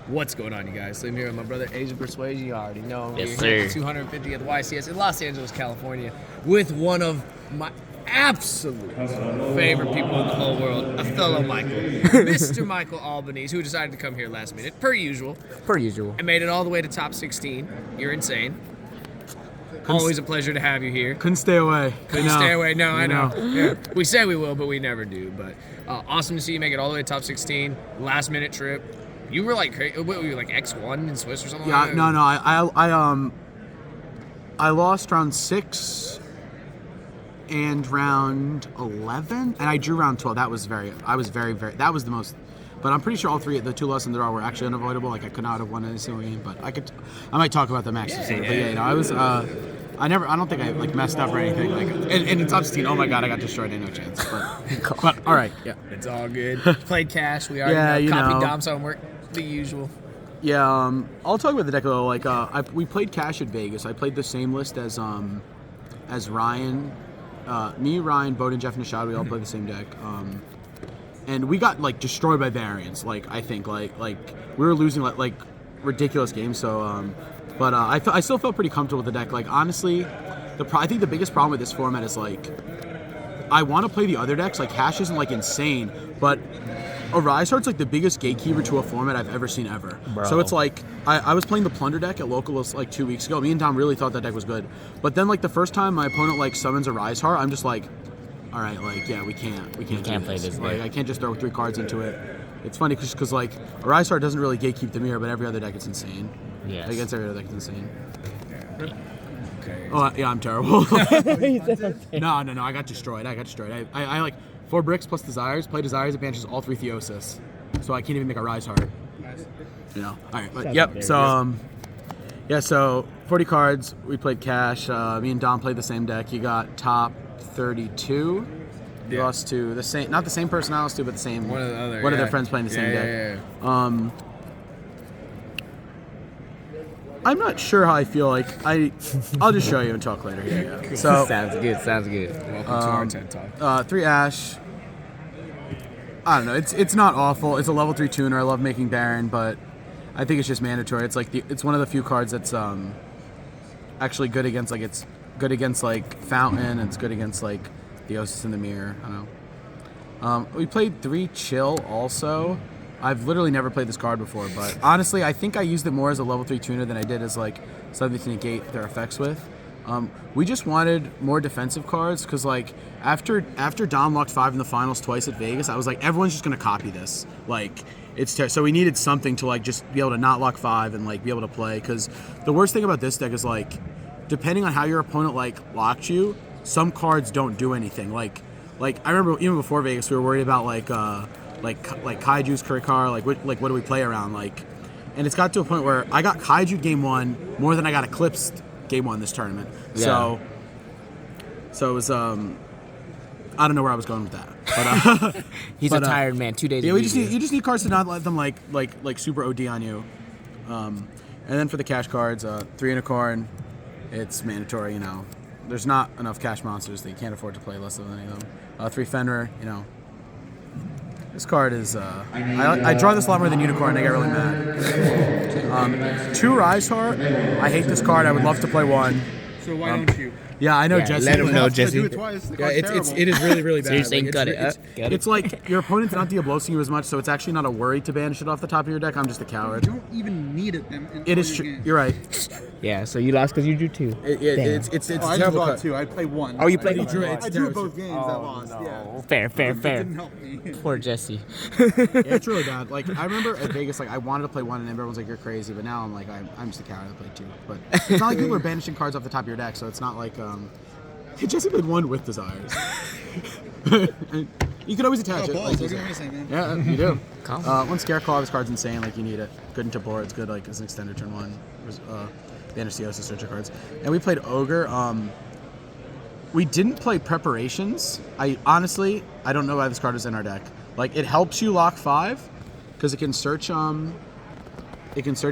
What's going on, you guys? So I'm here with my brother Asian Persuasion. You already know him. Yes, We're here sir. at 250th YCS in Los Angeles, California, with one of my absolute favorite people in the whole world, a fellow Michael, Mr. Michael Albanese, who decided to come here last minute, per usual, And made it all the way to top 16. You're insane. Always a pleasure to have you here. Couldn't stay away. Couldn't stay away. No, I know. Yeah. We say we will, but we never do. But awesome to see you make it all the way to top 16. Last minute trip. You were like, what were you, like X1 in Swiss or something? Yeah, like that? I lost round 6 and round 11, and I drew round 12. That was that was the most. But I'm pretty sure all three, the 2 losses in the row were actually unavoidable. Like I could not have won any single game, but I might talk about the matches later. But yeah, you know, I don't think I like messed up or anything. Like, and in top 16, oh my god, I got destroyed. I had no chance. But all right, yeah, it's all good. Played cash. We already copied Dom's homework. The usual. Yeah, I'll talk about the deck though. Like, we played cash at Vegas. I played the same list as Ryan, me, Ryan, Bowden, Jeff, and Nishad. We all played the same deck. And we got like destroyed by variance. Like I think like we were losing like ridiculous games. So, but I still felt pretty comfortable with the deck. Like honestly, I think the biggest problem with this format is like I want to play the other decks. Like Cash isn't like insane, but Arise Heart's like the biggest gatekeeper to a format I've ever seen ever. Bro. So it's like I was playing the Plunder deck at Locals like 2 weeks ago. Me and Tom really thought that deck was good, but then like the first time my opponent like summons Arise Heart, I'm just like, all right, like yeah, we can't play this Like deck. I can't just throw 3 cards into it. It's funny because like Arise Heart doesn't really gatekeep the mirror, but every other deck it's insane. Yes. Against every other deck it's insane. Okay. Oh yeah, I'm terrible. No, I got destroyed. I like 4 bricks plus Desires. Play Desires, it banishes all 3 Theosis. So I can't even make a Rise Heart. Nice. You know. Alright, but yep. So so 40 cards, we played cash. Me and Dom played the same deck. You got top 32. You lost to the same, not the same person I lost to, but the same One of their friends playing the same deck. Yeah. I'm not sure how I feel. Like I'll just show you and talk later. Here you go. So Sounds good. Welcome to our TED Talk. 3 Ash. I don't know. It's not awful. It's a level 3 tuner. I love making Baron, but I think it's just mandatory. It's like it's one of the few cards that's actually good against Fountain, and it's good against like Theosis in the Mirror. I don't know. We played 3 Chill also. I've literally never played this card before, but honestly, I think I used it more as a level 3 tuner than I did as like something to negate their effects with. We just wanted more defensive cards because like after Dom locked 5 in the finals twice at Vegas, I was like, everyone's just gonna copy this. Like so we needed something to like just be able to not lock 5 and like be able to play. Because the worst thing about this deck is like, depending on how your opponent like locked you, some cards don't do anything. Like I remember even before Vegas, we were worried about like Kaiju's Kurikar, like what do we play around, like, and it's got to a point where I got Kaiju game 1 more than I got Eclipsed game 1 this tournament. Yeah. So it was I don't know where I was going with that, but He's a tired man. 2 days. yeah, you just need cards to not let them like super OD on you. And then for the cash cards, 3 Unicorn, it's mandatory. You know, there's not enough cash monsters that you can't afford to play less of any of them. 3 Fenrir, you know. This card is, I draw this a lot more than Unicorn, I get really mad. 2 Rise Heart, I hate this card, I would love to play 1. So why don't you? Yeah, I know, Yeah, Jesse. let him know, I Jesse. do it twice. Yeah, it is really, really bad. So you're saying Like, cut it's- it? It's like your opponent's not Diablosing you as much, so it's actually not a worry to banish it off the top of your deck. I'm just a coward. You don't even need it. It is true. You're right. Yeah. So you lost because you drew 2. It's I just terrible. bought 2. I played 1. Oh, you played I one. drew, It's I drew terrible. both games. I lost. Yeah. Fair. It didn't help me. Poor Jesse. Yeah, it's really bad. Like I remember at Vegas, like I wanted to play 1, and everyone's like, "You're crazy," but now I'm like, I'm just a coward. I play 2. But it's not like people are banishing cards off the top of your deck, so it's not like Jesse played 1 with Desires. You could always attach it. Balls, Like, what do you want me to say, man? yeah, you do. Calm. 1 Scareclaw, this card's insane. Like you need it. Good into board. It's good like as an extender turn 1. Banish Theosis, search your cards. And we played Ogre. We didn't play Preparations. I don't know why this card is in our deck. Like it helps you lock 5 because it can search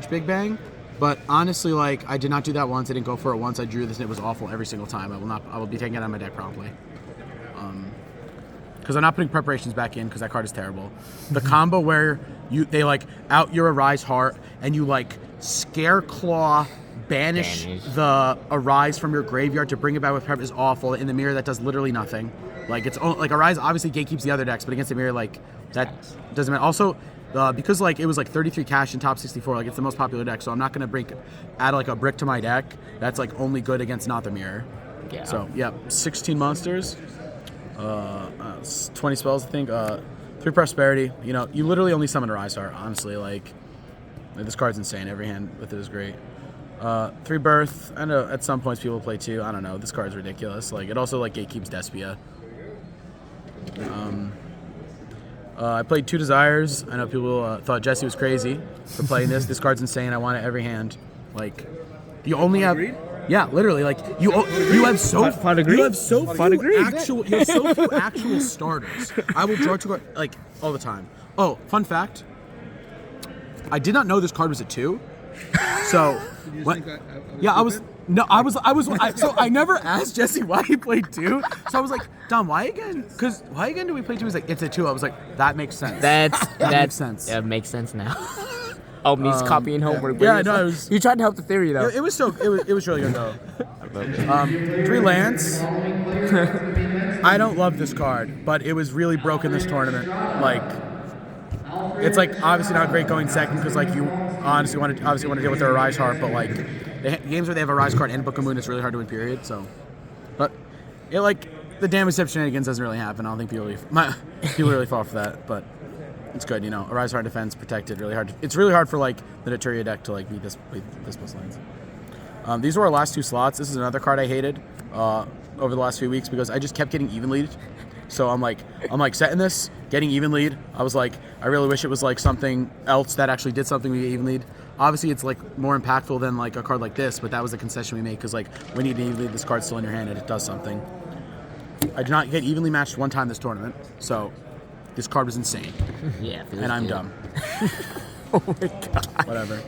Big Bang. But honestly, like I did not do that once. I didn't go for it once. I drew this and it was awful every single time. I will be taking it out of my deck promptly. because I'm not putting preparations back in because that card is terrible. The combo where they like out your Arise Heart and you like Scare Claw, banish the Arise from your graveyard to bring it back with prep is awful. In the mirror, that does literally nothing. Like it's like Arise obviously gatekeeps the other decks, but against the mirror, like that doesn't matter. Also, because like it was like 33 cash in top 64, like it's the most popular deck, so I'm not gonna add like a brick to my deck. That's like only good against not the mirror. Yeah. So yeah, 16 monsters, 20 spells I think, 3 prosperity. You know, you literally only summon Arise Heart. Honestly, like this card's insane. Every hand with it is great. 3 birth. I know at some points people play 2. I don't know. This card's ridiculous. Like it also like gatekeeps Despia. I played 2 Desires. I know people thought Jesse was crazy for playing this. This card's insane. I want it every hand. Like, you only have... Yeah, literally. Like, you have so few actual starters. I will draw 2 cards, like, all the time. Oh, fun fact. I did not know this card was a 2. So... So I never asked Jesse why he played 2. So I was like, Dom, why again? Because why again do we play 2? He's like, it's a 2. I was like, that makes sense. That makes sense. Yeah, makes sense now. Oh, he's copying homework. Yeah, no, you tried to help the theory though. It was really good though. 3 lands. I don't love this card, but it was really broken this tournament. Like, it's like obviously not great going second because like you honestly want to deal with their Arise Heart, but like the games where they have a Rise card and Book of Moon, it's really hard to win. Period. So, but it like the damage step shenanigans doesn't really happen. I don't think people really fall for that, but it's good. You know, Arise Heart defense protected really hard. It's really hard for like the Naturia deck to like beat this plus lands. These were our last 2 slots. This is another card I hated over the last few weeks because I just kept getting even lead. So I'm like setting this, getting even lead. I was like, I really wish it was like something else that actually did something to get even lead. Obviously, it's like more impactful than like a card like this, but that was the concession we made because like when you need even lead, this card's still in your hand and it does something. I did not get evenly matched one time this tournament, so this card was insane. Yeah, and I'm dumb. Oh my god. Whatever.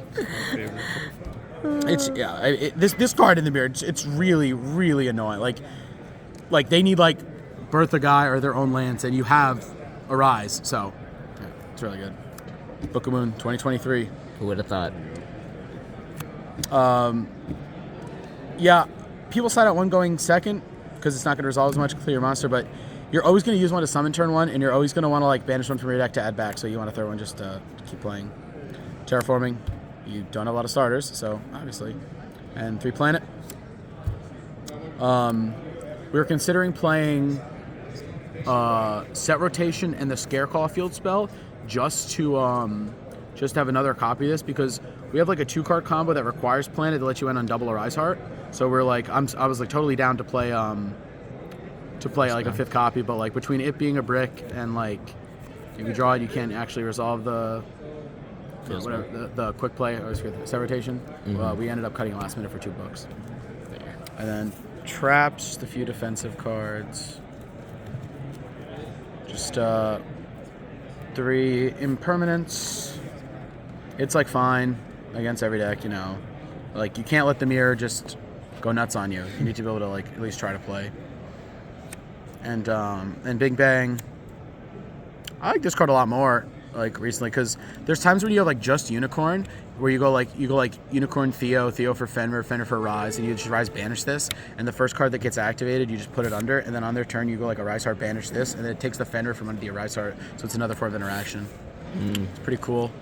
It's this card in the mirror. It's really really annoying. Like they need like birth a guy or their own lands, and you have Arise. So yeah, it's really good. Book of Moon 2023. Who would have thought? Yeah, people side out 1 going second because it's not going to resolve as much, clear your monster, but you're always going to use 1 to summon turn 1, and you're always going to want to like banish 1 from your deck to add back, so you want to throw 1 just to keep playing. Terraforming, you don't have a lot of starters, so obviously. And 3 planet. We were considering playing Set Rotation and the Scareclaw field spell just to have another copy of this because we have like a 2-card combo that requires planet to let you in on double Arise Heart. So we're like, I was like totally down to play like a 5th copy, but like between it being a brick and like if you draw it, you can't actually resolve the quick play or Set Rotation. Mm-hmm. We ended up cutting last minute for $2. And then traps, the few defensive cards. Just 3 impermanents. It's like fine against every deck, you know. Like you can't let the mirror just go nuts on you. You need to be able to like at least try to play. And Big Bang. I like this card a lot more like recently because there's times when you have like just Unicorn where you go like Unicorn Theo for Fenrir for Rise, and you just Rise banish this, and the first card that gets activated you just put it under, and then on their turn you go like Arise Heart banish this, and then it takes the Fenrir from under the Arise Heart, so it's another form of interaction. It's pretty cool.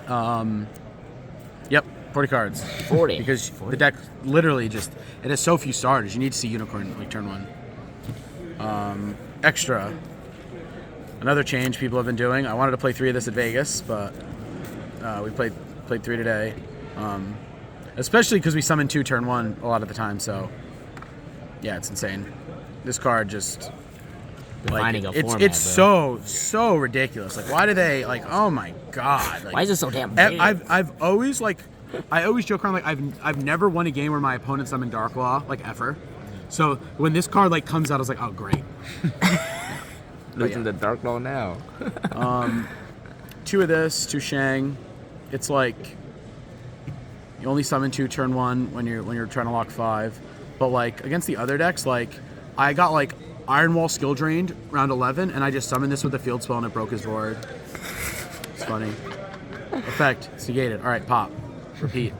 Yep, 40 cards. 40. Because the deck literally just it has so few starters. You need to see Unicorn like turn 1. Extra. Another change people have been doing. I wanted to play 3 of this at Vegas, but we played 3 today. Especially because we summon 2 turn 1 a lot of the time. So yeah, it's insane. This card just like it's so ridiculous. Like why do they like? Oh my god! Like, why is it so damn big? I've always joke around like I've never won a game where my opponent summoned Dark Law like ever. So when this card like comes out, I was like, oh great. Losing the Dark Law now. 2 of this, 2 Shang. It's like you only summon 2 turn 1 when you're trying to lock 5. But like against the other decks, like I got like Iron Wall skill drained round 11, and I just summoned this with a field spell and it broke his board. It's funny. Effect, it's negated. All right, pop. Repeat.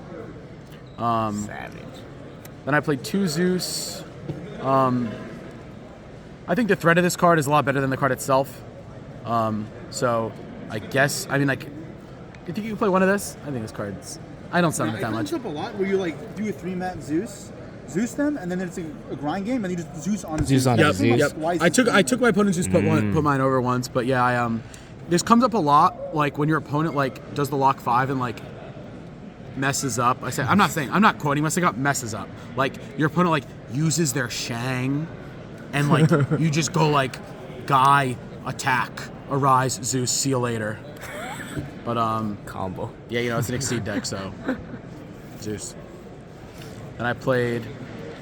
Savage. Then I played 2 Zeus. I think the threat of this card is a lot better than the card itself. So I guess, I mean, like, you think you can play one of this? I think this card's, I don't summon it that much. It comes up a lot where you like do a 3-mat Zeus them, and then it's a grind game, and you just Zeus on Zeus on Yep, Zeus. yep. I took my opponent's Zeus, put mine over once, but yeah, this comes up a lot, like when your opponent like does the lock 5 and like messes up. I'm not quoting, unless I got messes up. Like your opponent like uses their Shang, and like you just go like Guy, attack, arise, Zeus, see you later. But Combo. yeah, you know, it's an Exceed deck, so Zeus. And I played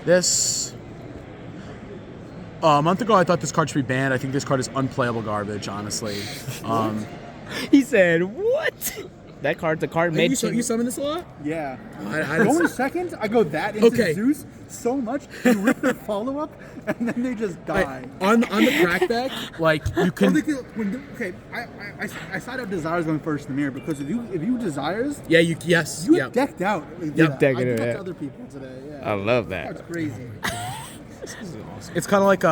this. A month ago, I thought this card should be banned. I think this card is unplayable garbage, honestly. He said, "What?" That card's a card made. You summon this a lot? Yeah. I Go in seconds, I go that into Okay. Zeus so much, you rip their follow-up, and then they just die. on the crack deck, like you Well, can. okay, I side out Desires going first in the mirror, because if you Desires, Yeah, yes. you Yep. decked out. Yep. Decking I it decked out. other people today, I yeah. love that. That's crazy. It's kind of like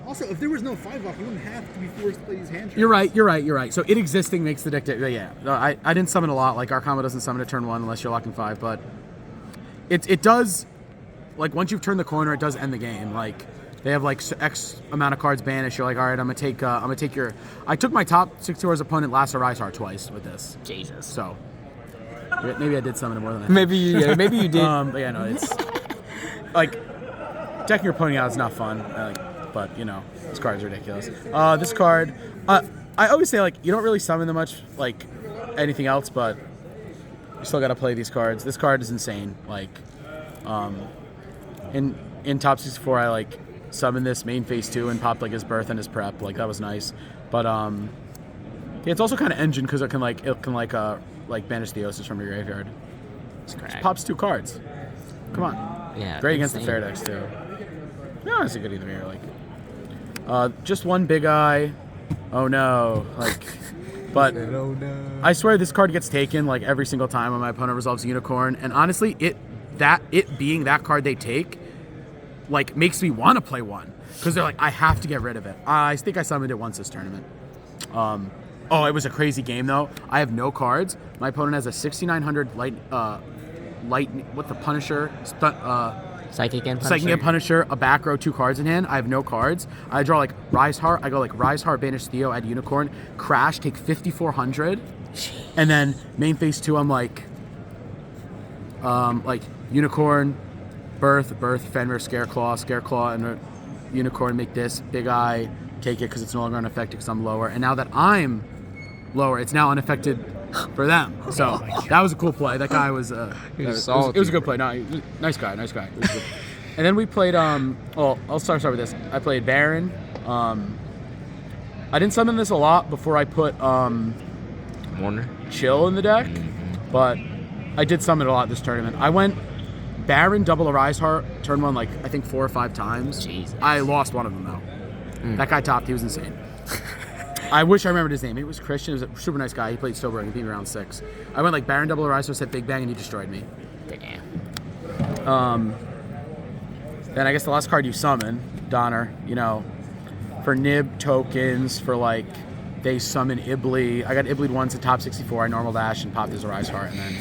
Also, if there was no 5-lock, you wouldn't have to be forced to play these hand traps. You're right. So it existing makes the deck. Yeah. No, I didn't summon a lot. Like our combo doesn't summon a turn 1 unless you're locking 5, but it does. Like once you've turned the corner, it does end the game. Like they have like X amount of cards banished. You're like, all right, I'm gonna take your. I took my top 6-2 opponent last Arisar twice with this. Jesus. So maybe I did summon it more than I. Maybe you did. But yeah, no, it's like decking your opponent out is not fun. But you know, this card is ridiculous. This card, I always say like you don't really summon them much like anything else, but you still gotta play these cards. This card is insane. Like, in top 64, I like summoned this main phase 2 and popped like his birth and his prep. Like that was nice. But yeah, it's also kind of engine because it can banish the Osis from your graveyard. It Pops 2 cards. Come on. Yeah. Great against the insane. fair decks too. No, it's a good either here. Like, just one big eye. Oh no! Like, but I swear this card gets taken like every single time when my opponent resolves Unicorn. And honestly, it being that card they take, like makes me want to play one because they're like, I have to get rid of it. I think I summoned it once this tournament. Oh, it was a crazy game though. I have no cards. My opponent has a 6900 light. What the Punisher? Psychic and Punisher, a back row, 2 cards in hand. I have no cards. I draw like Rise Heart. I go like Rise Heart, Banish Theo, add Unicorn, Crash, take 5400, and then main phase 2. I'm like Unicorn, Birth, Fenrir, Scareclaw, and Unicorn. Make this big eye, take it because it's no longer unaffected because I'm lower. And now that I'm lower, it's now unaffected for them. So that was a cool play. That guy was it was a good play. No, nice guy. It was good. And then we played I'll start with this. I played Baron. I didn't summon this a lot before I put Warner. Chill in the deck, but I did summon it a lot this tournament. I went Baron double Arise Heart turn 1 like I think 4 or 5 times. Jesus. I lost one of them though. That guy topped. He was insane. I wish I remembered his name. He was Christian. He was a super nice guy. He played Sober. He beat me around 6. I went like Baron double Arise, said Big Bang, and he destroyed me. Damn. Then I guess the last card you summon, Donner, you know, for Nib tokens, for like, they summon Ibly. I got Iblied once at top 64. I normal dash and popped his Arise Heart, and then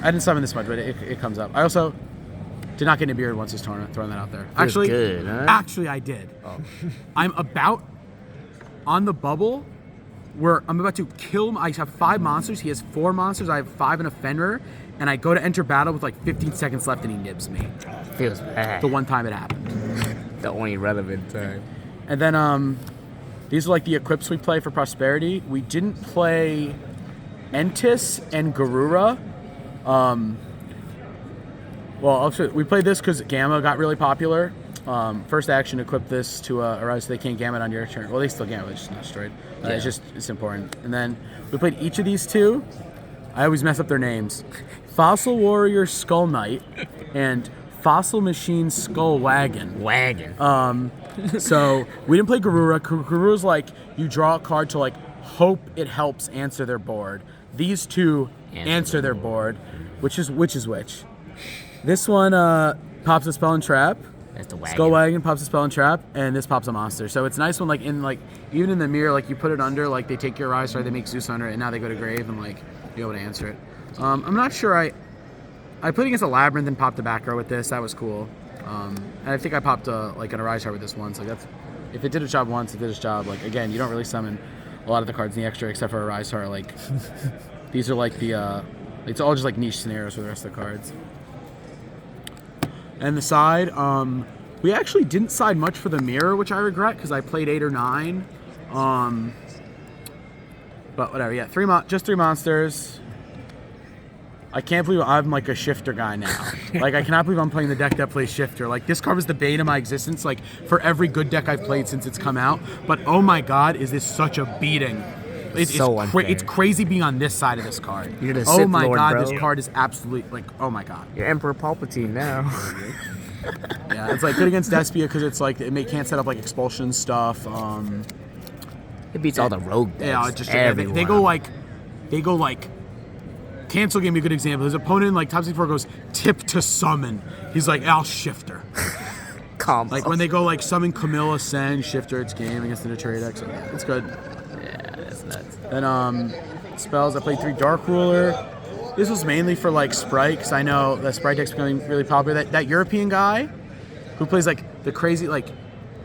I didn't summon this much, but it comes up. I also did not get Nibiru once this tournament, throwing that out there. Actually, good, huh? Actually, I did. Oh. I'm about on the bubble where I'm about to kill. I have 5 monsters. He has 4 monsters. I have 5 and a Fenrir, and I go to enter battle with like 15 seconds left, and he nibs me. Feels bad. The one time it happened. The only relevant time. And then these are like the equips we play for Prosperity. We didn't play Entis and Garura. Well, we played this because Gamma got really popular. First action, equip this to Arise so they can't Gamma on your turn. Well, they still Gamma, it's just not destroyed. It's important. And then we played each of these 2. I always mess up their names. Fossil Warrior Skull Knight and Fossil Machine Skull Wagon. Wagon. So we didn't play Garura. Garura's like you draw a card to like hope it helps answer their board. These two answer their board, which is which. This one pops a spell and trap. That's the wagon. Skull Wagon pops a spell and trap, and this pops a monster. So it's nice when like in like even in the mirror, like you put it under, like they take your Rise, or they make Zeus under it, and now they go to grave and like you're able to answer it. I'm not sure. I played against a Labyrinth and popped a back row with this. That was cool. And I think I popped like an Arise Heart with this once. Like that's if it did its job once, it did its job. Like again, you don't really summon a lot of the cards in the extra except for Arise Heart. Like these are like the it's all just like niche scenarios for the rest of the cards. And the side, we actually didn't side much for the mirror, which I regret because I played 8 or 9. But whatever, yeah, just three monsters. I can't believe I'm like a shifter guy now. Like I cannot believe I'm playing the deck that plays shifter. Like this card was the bane of my existence. Like for every good deck I've played since it's come out. But oh my god, is this such a beating? It's crazy being on this side of this card. You're the oh Sith my Lord, god, bro. this card is absolutely like oh my god. You're Emperor Palpatine now. Yeah, it's like good against Despia because it's like can't set up like expulsion stuff. It beats all the rogue decks. Yeah, just everyone. they go like cancel game. A good example. His opponent like top 64 goes tip to summon. He's like I'll shifter. Combo. Like when they go like summon Camilla, send shifter. It's game against the Detroit deck. So it's good. Yeah, that's nuts. Then spells. I played 3 Dark Ruler. This was mainly for like Sprite because I know the Sprite deck's becoming really popular. That European guy who plays like the crazy like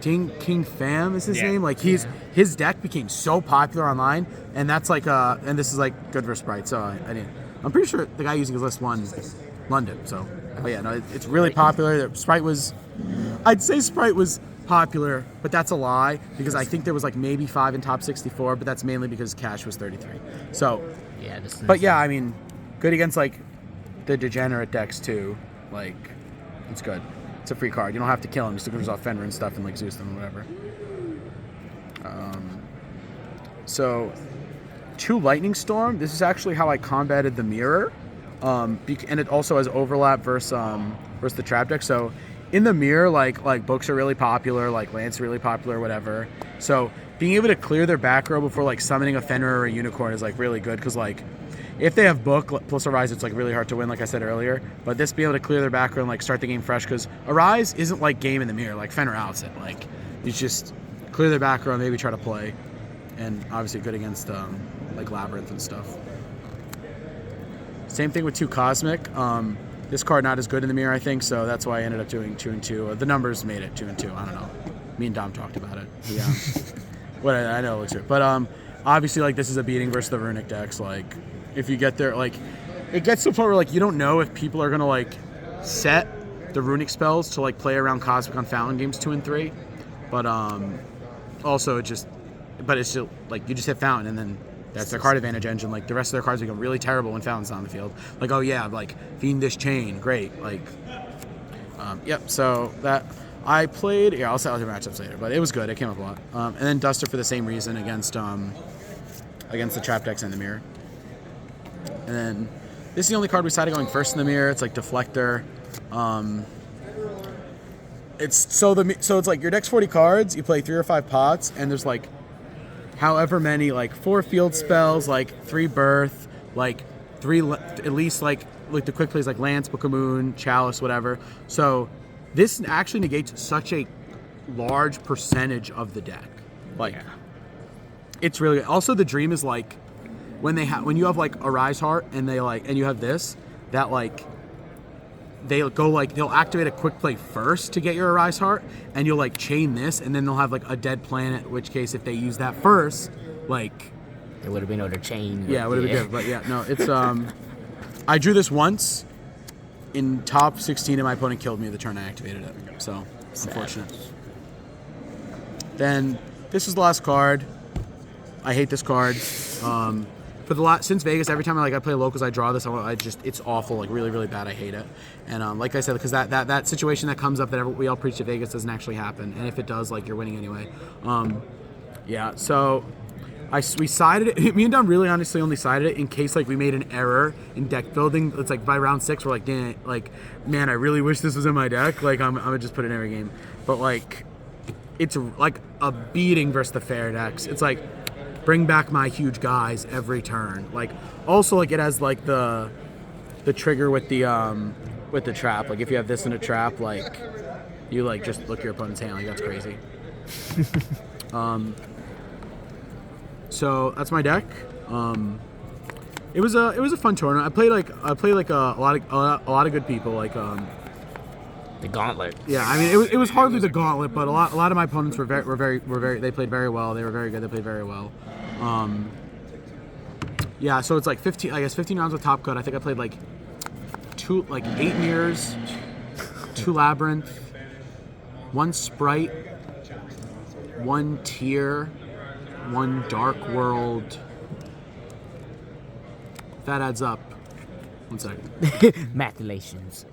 King Fam is his name. Like his deck became so popular online, and that's like and this is like good for Sprite. So I'm pretty sure the guy using his list won London. So but yeah, no, it's really popular. I'd say Sprite was popular, but that's a lie because I think there was like maybe 5 in top 64, but that's mainly because cash was 33. So Yeah, this is but yeah, I mean, good against like the degenerate decks too. Like it's good. It's a free card. You don't have to kill him. Just to resolve Fenrir and stuff and like Zeus them or whatever. So 2 Lightning Storm. This is actually how I combated the mirror. And it also has overlap versus the trap deck. So in the mirror, like books are really popular, like Lance are really popular, whatever. So being able to clear their back row before like summoning a Fenrir or a Unicorn is like really good because like if they have book plus Arise, it's like really hard to win, like I said earlier. But this being able to clear their back row and like start the game fresh because Arise isn't like game in the mirror, like Fenrir outs it. Like you just clear their back row and maybe try to play, and obviously good against like Labyrinth and stuff. Same thing with 2 Cosmic. This card not as good in the mirror, I think, so that's why I ended up doing 2 and 2. The numbers made it 2 and 2. I don't know. Me and Dom talked about it. Yeah. What I know it looks weird, but obviously like this is a beating versus the runic decks. Like if you get there, like it gets to the point where like you don't know if people are gonna like set the runic spells to like play around Cosmic on Fountain games 2 and 3, but also it's still like you just hit Fountain and then that's their card advantage engine. Like the rest of their cards become really terrible when Fountain's on the field. Like oh yeah, like Fiendish Chain, great. Like yep. So that I played. Yeah, I'll tell you matchups later, but it was good. It came up a lot. And then Duster for the same reason against the trap decks in the mirror. And then this is the only card we decided going first in the mirror. It's like Deflector. It's like your deck's 40 cards. You play 3 or 5 pots, and there's like however many, like 4 field spells, like 3 birth, like 3 at least like the quick plays like Lance, Book of Moon, Chalice, whatever. So this actually negates such a large percentage of the deck. Like it's really good. Also the dream is like when you have like a Rise Heart and you have this, that like they'll activate a quick play first to get your Arise Heart, and you'll like chain this, and then they'll have like a dead planet, in which case if they use that first, like it would have been able to chain. Yeah, it would have been good. But yeah, no, it's I drew this once in top 16 and my opponent killed me the turn I activated it. So unfortunate. Then this is the last card. I hate this card. Since Vegas, every time I play locals, I draw this. It's awful, like really, really bad. I hate it. And like I said, because that situation that comes up that we all preach at Vegas doesn't actually happen. And if it does, like you're winning anyway. Yeah. So We sided it. Me and Dom really honestly only sided it in case like we made an error in deck building. It's like by round 6 we're like, dang, like, man, I really wish this was in my deck. Like I'm gonna just put it in every game. But like, it's like a beating versus the fair decks. It's like bring back my huge guys every turn. Like also like it has like the trigger with the trap. Like if you have this in a trap, like you like just look your opponent's hand. Like that's crazy. So that's my deck. It was a fun tournament. I played like a lot of good people. Like The gauntlet. yeah, I mean it was hardly the gauntlet, but a lot of my opponents were very they played very well. They were very good. They played very well. Yeah, so it's like 15 rounds with top cut. I think I played like 8 mirrors, 2 labyrinth, 1 sprite, 1 tier, 1 dark world. That adds up. 1 second. Mathulations.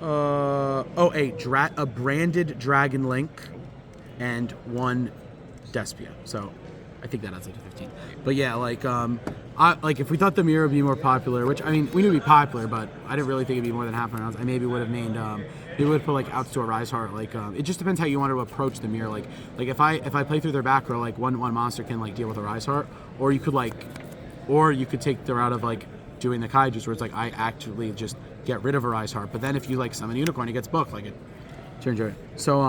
A branded Dragon Link and 1 Despia. So I think that adds up to 15. But yeah, like if we thought the mirror would be more popular, which I mean we knew it'd be popular, but I didn't really think it'd be more than half rounds. I maybe would have named maybe would put like Outstore Rise Heart. Like it just depends how you want to approach the mirror. Like if I play through their back row, like one monster can like deal with a Rise Heart, or you could take the route of like doing the Kaijus where it's like I actually just get rid of a Rise Heart. But then if you like summon a Unicorn, it gets booked. Like it turns your So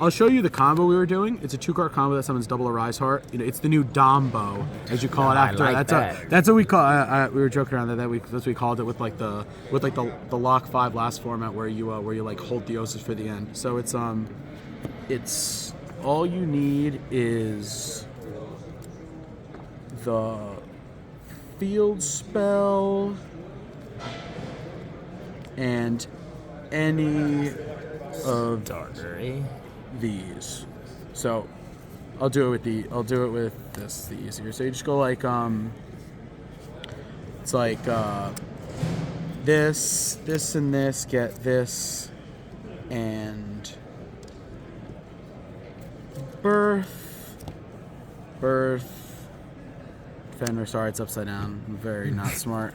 I'll show you the combo we were doing. It's a 2-card combo that summons double a Rise Heart. You know, it's the new Dombo, as you call it after. I like That's what we call. We were joking around that's what we called it with the Lock 5 last format where you like hold Theosis for the end. So it's all you need is the field spell and any of Darkery. these. So I'll do it with this, the easier. So you just go like it's like this and this get this and birth Fenrir. Sorry, it's upside down. I'm very not smart.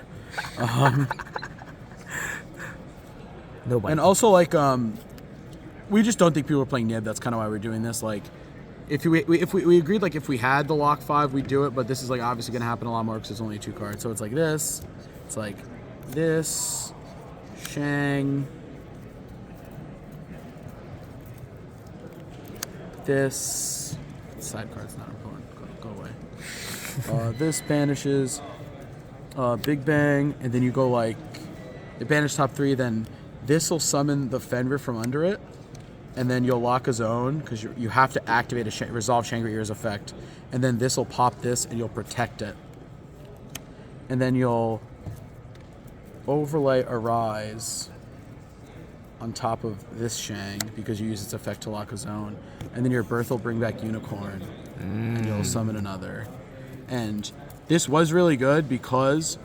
Nobody. And also like we just don't think people are playing Nib. That's kind of why we're doing this. Like, if we agreed, like, if we had the Lock 5, we'd do it. But this is, like, obviously going to happen a lot more because it's only 2 cards. So it's like this. It's like this. Shang. This. Side card's not important. Go away. This banishes Big Bang. And then you go, like, it banish top 3. Then this will summon the Fenrir from under it. And then you'll lock a zone because you have to activate resolve Shangri-Ira's effect. And then this will pop this and you'll protect it. And then you'll overlay Arise on top of this Shang because you use its effect to lock a zone. And then your birth will bring back Unicorn. And you'll summon another. And this was really good because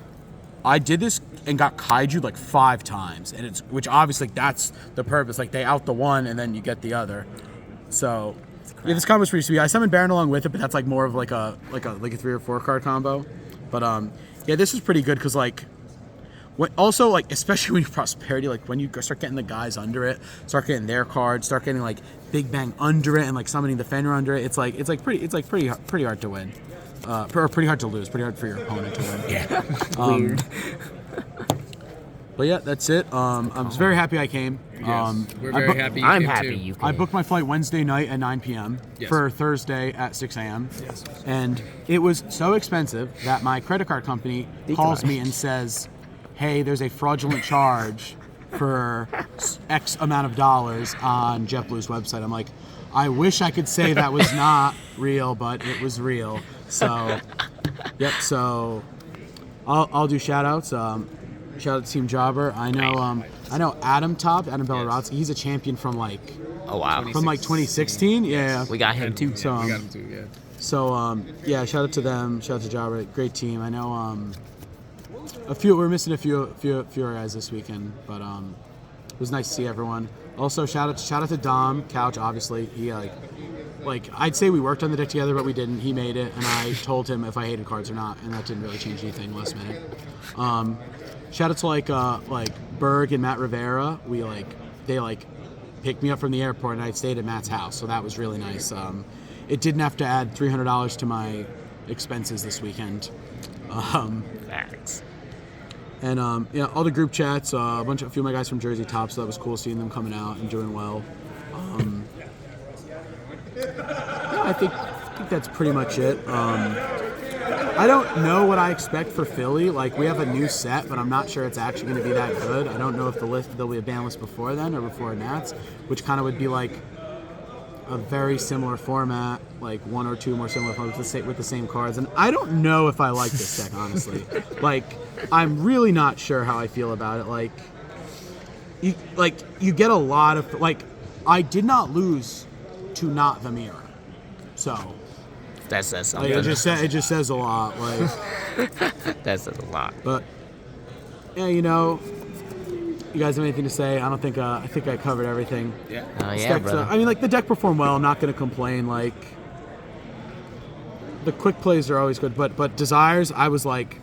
I did this and got Kaiju like 5 times, and which obviously that's the purpose. Like they out the one and then you get the other. So yeah, this combo's pretty sweet. I summoned Baron along with it, but that's like more of like a 3 or 4 card combo. But yeah, this is pretty good because like also like especially when you prosperity, like when you start getting the guys under it, start getting their cards, start getting like Big Bang under it, and like summoning the Fenrir under it. It's pretty hard to win. Or pretty hard to lose, pretty hard for your opponent to win. Yeah. Weird. But yeah, that's it. I was very happy I came. Yes, we're very happy you I'm came happy too. you came. I booked my flight Wednesday night at 9 p.m. Yes. for Thursday at 6 a.m. Yes. And it was so expensive that my credit card company calls me and says, hey, there's a fraudulent charge for X amount of dollars on JetBlue's website. I'm like, I wish I could say that was not real, but it was real. So, yep. So, I'll do shout outs. Shout out to Team Jobber. I know Adam Belorotsky. He's a champion from like Oh wow. from like 2016. Yeah. We got him too. So, We got him too, yeah. So yeah, shout out to them. Shout out to Jobber. Great team. I know we're missing a few guys this weekend, but it was nice to see everyone. Also shout out to Dom Couch. Obviously, he like like I'd say we worked on the deck together, but we didn't. He made it, and I told him if I hated cards or not, and that didn't really change anything last minute. Shout out to like Berg and Matt Rivera. They picked me up from the airport, and I stayed at Matt's house, so that was really nice. It didn't have to add $300 to my expenses this weekend. Facts. And all the group chats, a few of my guys from Jersey Top, so that was cool seeing them coming out and doing well. I think that's pretty much it. I don't know what I expect for Philly. Like, we have a new set, but I'm not sure it's actually going to be that good. I don't know if there'll be a ban list before then or before Nats, which kind of would be like a very similar format, like one or two more similar formats with the same cards. And I don't know if I like this deck, honestly. Like, I'm really not sure how I feel about it. You get a lot of, like, I did not lose to not the mirror. So That says something. it just says a lot. Like, that says a lot. but yeah, you guys have anything to say? I don't think I think I covered everything. Yeah. Oh This yeah, deck's, brother. I mean, like, the deck performed well. I'm not going to complain. Like, the quick plays are always good, but Desires, I was like,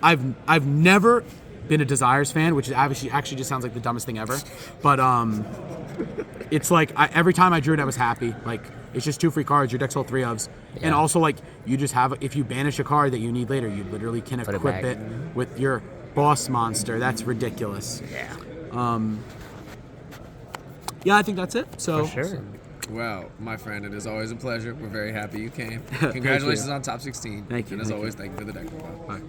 I've never been a Desires fan, which is actually just sounds like the dumbest thing ever. But it's like every time I drew it, I was happy. Like, it's just 2 free cards. Your deck's all 3 ofs, and also like you just have, if you banish a card that you need later, you literally can it equip back. it with your boss monster. That's ridiculous. Yeah. Yeah, I think that's it. So For sure. Well, my friend, it is always a pleasure. We're very happy you came. Congratulations on top 16. Thank you, And as thank always, thank you for the deck. Bye.